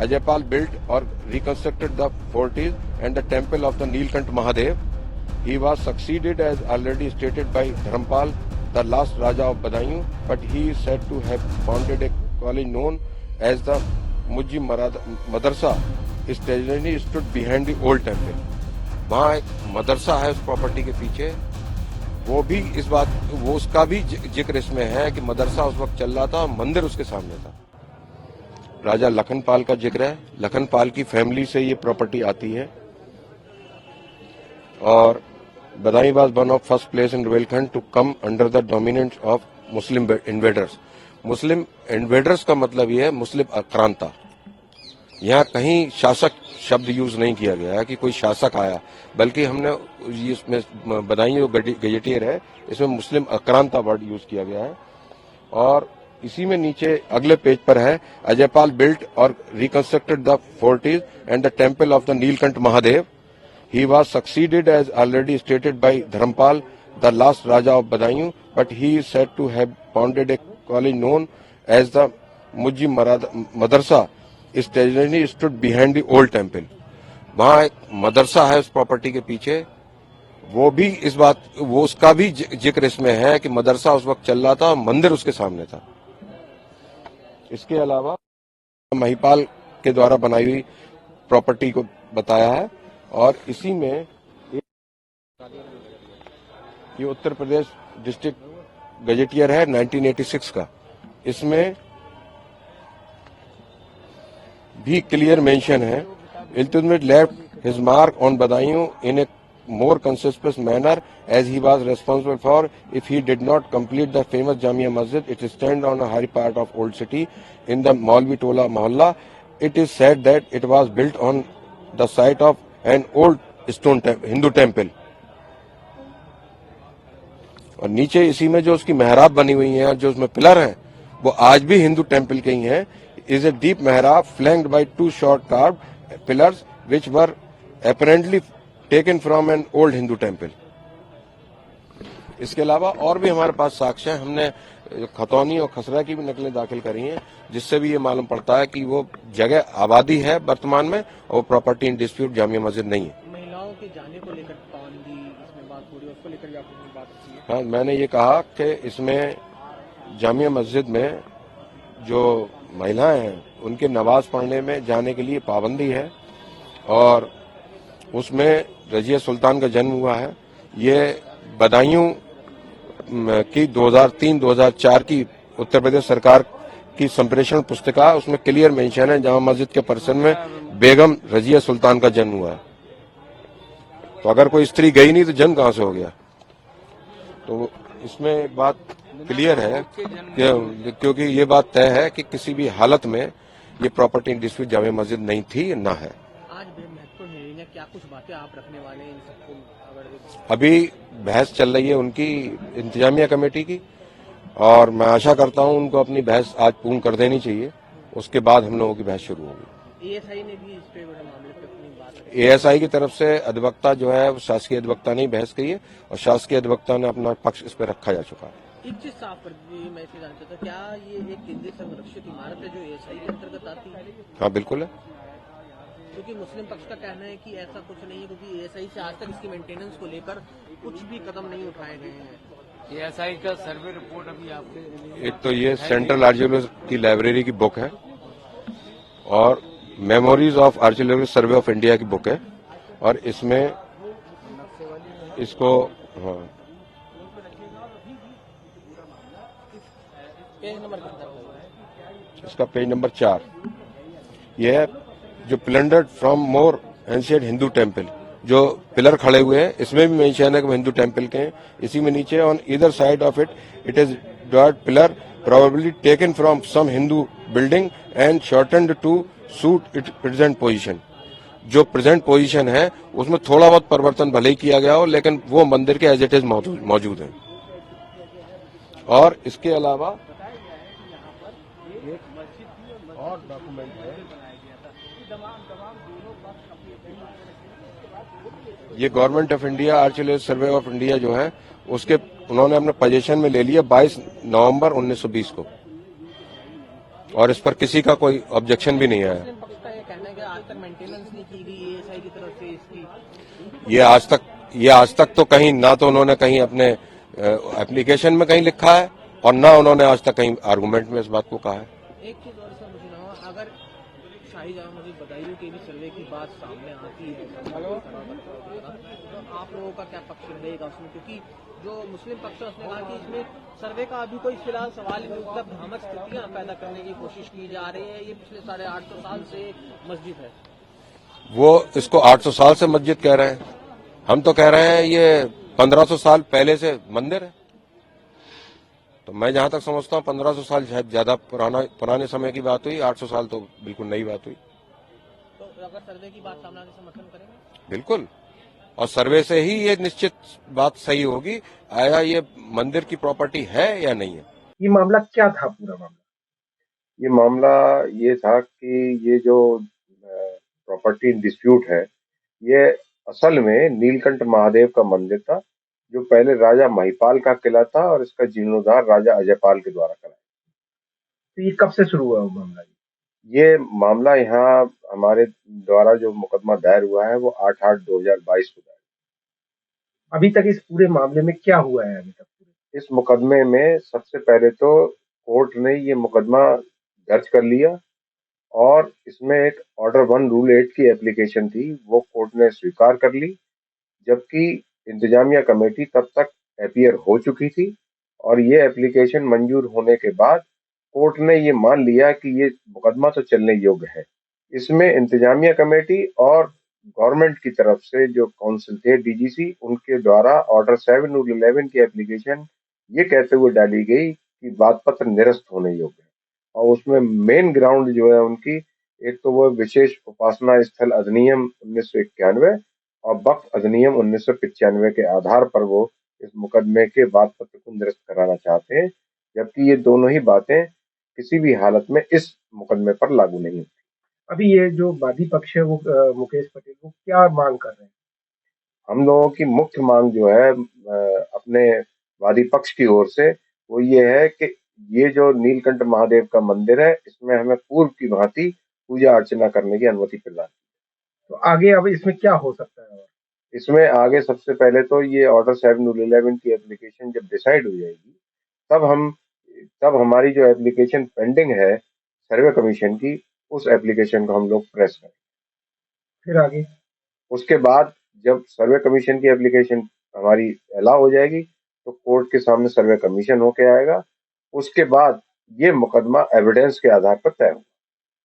Ajaypal built or reconstructed the forties and the temple of the Neelkant Mahadev. He was succeeded as already stated by Dharampal, the last Raja of Badaयूं, but he is said to have founded a college known as the Mujji Madrasa. His treasury stood behind the old temple. वहाँ एक मदरसा है उस property के पीछे, वो भी इस बात वो उसका भी जिक्र इसमें है कि मदरसा उस वक्त चल रहा था, मंदिर उसके सामने था। राजा लखनपाल का जिक्र है, लखनपाल की फैमिली से ये प्रॉपर्टी आती है और Budaun was one of first place in Rohilkhand to come under the dominance of Muslim invaders. Muslim invaders का मतलब ये है मुस्लिम आक्रांता। यहाँ कहीं शासक शब्द यूज नहीं किया गया है कि कोई शासक आया, बल्कि हमने इसमें बदायूं गजेटियर है इसमें मुस्लिम आक्रांता वर्ड यूज किया गया है। और इसी में नीचे अगले पेज पर है अजयपाल बिल्ट और reconstructed the forties and the temple of the Neelkanth Mahadev. He was succeeded as already stated by Dharampal, the last Raja of Badaयूं, but he is said to have founded a college known as the Mujji Madrasa. His treasury stood behind the old temple. वहाँ एक मदरसा है उस property के पीछे, वो भी इस बात वो उसका भी जिक्र इसमें है कि मदरसा उस वक्त चल रहा था, मंदिर उसके सामने था। इसके अलावा महिपाल के द्वारा बनाई हुई प्रॉपर्टी को बताया है और इसी में ये उत्तर प्रदेश डिस्ट्रिक्ट गजेटियर है 1986 का, इसमें भी क्लियर मेंशन है Iltutmish left his mark on Budaun in a more conspicuous manner as he was responsible for if he did not complete the famous Jamia Masjid. It stands on a high part of old city in the Maulvi Tola Mohalla. It is said that it was built on the site of an old stone Hindu temple. और नीचे इसी में जो उसकी मेहराब बनी हुई है और जो उसमें पिलर हैं वो आज भी हिंदू टेम्पल के ही हैं. इज ए डीप मेहराब flanked by two short carved pillars which were apparently taken from an old Hindu temple. इसके अलावा और भी हमारे पास साक्ष्य हैं. हमने खतौनी और खसरा की भी नकलें दाखिल करी हैं जिससे भी ये मालूम पड़ता है कि वो जगह आबादी है वर्तमान में और property in dispute Jamia Masjid नहीं है. महिलाओं के जाने को लेकर पाबंदी इसमें बात हो रही है, उसको लेकर भी आपने बात की है? हाँ, मैंने ये कहा कि इसमें जामिया मस्जिद में जो महिलाएं हैं उनके नमाज पढ़ने में जाने के लिए पाबंदी है और उसमें रजिया सुल्तान का जन्म हुआ है. ये बदायूं की 2003-2004 की उत्तर प्रदेश सरकार की संप्रेषण पुस्तिका, उसमें क्लियर मेंशन है जामा मस्जिद के परिसर में बेगम रजिया सुल्तान का जन्म हुआ है. तो अगर कोई स्त्री गई नहीं तो जन्म कहां से हो गया? तो इसमें एक बात क्लियर है क्योंकि ये बात तय है कि किसी भी हालत में ये प्रॉपर्टी डिस्प्यूट जामा मस्जिद नहीं थी ना है. क्या कुछ बातें आप रखने वाले हैं इन सबको? अभी बहस चल रही है उनकी इंतजामिया कमेटी की और मैं आशा करता हूं उनको अपनी बहस आज पूर्ण कर देनी चाहिए. उसके बाद हम लोगों की बहस शुरू होगी. एएसआई ने भी इस पे बड़े मामले पे अपनी बात रखी. एएसआई की तरफ से अधिवक्ता जो है शासकीय अधिवक्ता ने बहस की है और शासकीय अधिवक्ता ने अपना पक्ष इस पर रखा जा चुका है. एक चीज साफ कर दी, मैं इसे जानना चाहता, क्या ये एक केंद्रीय संरक्षित इमारत है जो एएसआई के अंतर्गत आती है? हाँ बिल्कुल है. क्योंकि मुस्लिम पक्ष का कहना है कि ऐसा कुछ नहीं है क्योंकि एएसआई से आज तक इसकी मेंटेनेंस को लेकर कुछ भी कदम नहीं उठाए गए हैं. एएसआई का सर्वे रिपोर्ट अभी आपके एक तो ये सेंट्रल आर्कियोलॉजी की लाइब्रेरी की बुक है और memories of archaeology survey of India की बुक है और इसमें इसको हाँ पेज नंबर कितना? इसका पेज नंबर 4. यह है जो plundered from more ancient Hindu temple, जो पिलर खड़े हुए हैं इसमें भी मेंशन है कि हिंदू टेम्पल के हैं. इसी में नीचे on either side of it is dot pillar probably taken from some Hindu building and shortened to suit it present position. जो प्रेजेंट पोजीशन है उसमें थोड़ा बहुत परिवर्तन भले ही किया गया हो लेकिन वो मंदिर के एज इट इज मौजूद है. और इसके अलावा और डॉक्यूमेंट है, ये government of India archaeology survey of India जो है उसके उन्होंने अपने पोजीशन में ले लिया 22 नवंबर 1920 को और इस पर किसी का कोई ऑब्जेक्शन भी नहीं आया. तक मेंटेनेंस नहीं की गई एएसआई की तरफ से इसकी। ये आज तक तो कहीं ना तो उन्होंने कहीं अपने एप्लीकेशन में कहीं लिखा है और ना उन्होंने आज तक कहीं आर्गुमेंट में इस बात को कहा है। एक चीज और सर मुझे ना, अगर शाही जामा मस्जिद बदायूं के भी सर्वे की बात सामने आती है तो आप लोगों का क्या पक्ष रहेगा उसमें, क्योंकि जो मुस्लिम पक्ष है उसने कहा कि इसमें सर्वे का अभी कोई फिलहाल सवाल ही नहीं उठता, भ्रामक स्थितियां पैदा करने की कोशिश की जा रही है, ये पिछले 850 साल से मस्जिद है। वो इसको 800 साल से मस्जिद कह रहे हैं, हम तो कह रहे हैं ये 1500 साल पहले से मंदिर है। तो मैं जहां तक समझता हूं 1500 साल शायद ज्यादा पुराने समय की बात हुई, 800 साल तो बिल्कुल नई बात हुई। तो अगर सर्वे की बात सामने आने से समर्थन करेंगे? बिल्कुल, और सर्वे से ही ये निश्चित बात सही होगी आया ये मंदिर की प्रॉपर्टी है या नहीं है। ये मामला क्या था? पूरा मामला ये मामला ये था कि ये जो प्रॉपर्टी डिस्प्यूट है, ये असल में नीलकंठ महादेव का मंदिर था, जो पहले राजा महिपाल का किला था और इसका जीर्णोद्धार राजा अजयपाल के द्वारा कराया। तो ये कब से शुरू हुआ वो मामला? ये मामला यहाँ हमारे द्वारा जो मुकदमा दायर हुआ है वो 8/8/2022 को दायर। अभी तक इस पूरे मामले में क्या हुआ है अभी तक? इस मुकदमे में सबसे पहले तो कोर्ट ने ये मुकदमा दर्ज कर लिया और इसमें एक ऑर्डर 1 रूल 8 की एप्लीकेशन थी, वो कोर्ट ने स्वीकार कर ली, जबकि इंतजामिया कमेटी तब तक अपीयर हो चुकी थी और ये एप्लीकेशन मंजूर होने के बाद कोर्ट ने ये मान लिया कि ये मुकदमा तो चलने योग्य है। इसमें इंतजामिया कमेटी और गवर्नमेंट की तरफ से जो काउंसिल थे डीजीसी, उनके द्वारा ऑर्डर 7 रूल 11 की एप्लीकेशन ये कहते हुए डाली गई कि वाद पत्र निरस्त होने योग्य है और उसमें मेन ग्राउंड जो है उनकी, एक तो वो विशेष उपासना स्थल अधिनियम 1991 और वक्फ अधिनियम 1995 के आधार पर वो इस मुकदमे के वाद पत्र को निरस्त कराना चाहते हैं, जबकि ये दोनों ही बातें किसी भी हालत में इस मुकदमे पर लागू नहीं होती। अभी ये जो वादी पक्ष है वो मुकेश पटेल, वो क्या मांग कर रहे हैं? हम लोगों की मुख्य मांग जो है अपने वादी पक्ष की ओर से वो ये है कि ये जो नीलकंठ महादेव का मंदिर है, इसमें हमें पूर्व की भांति पूजा अर्चना करने की अनुमति प्रदान। तो आगे अब इसमें क्या हो सकता है? और इसमें आगे सबसे पहले तो ये ऑर्डर 7 रूल 11 की एप्लीकेशन जब डिसाइड हो जाएगी, तब हमारी जो एप्लीकेशन पेंडिंग है सर्वे कमीशन की, उस एप्लीकेशन को हम लोग प्रेस करें। फिर आगे उसके बाद जब सर्वे कमीशन की एप्लीकेशन हमारी अलाउ हो जाएगी तो कोर्ट के सामने सर्वे कमीशन होके आएगा। उसके बाद ये मुकदमा एविडेंस के आधार पर तय होगा।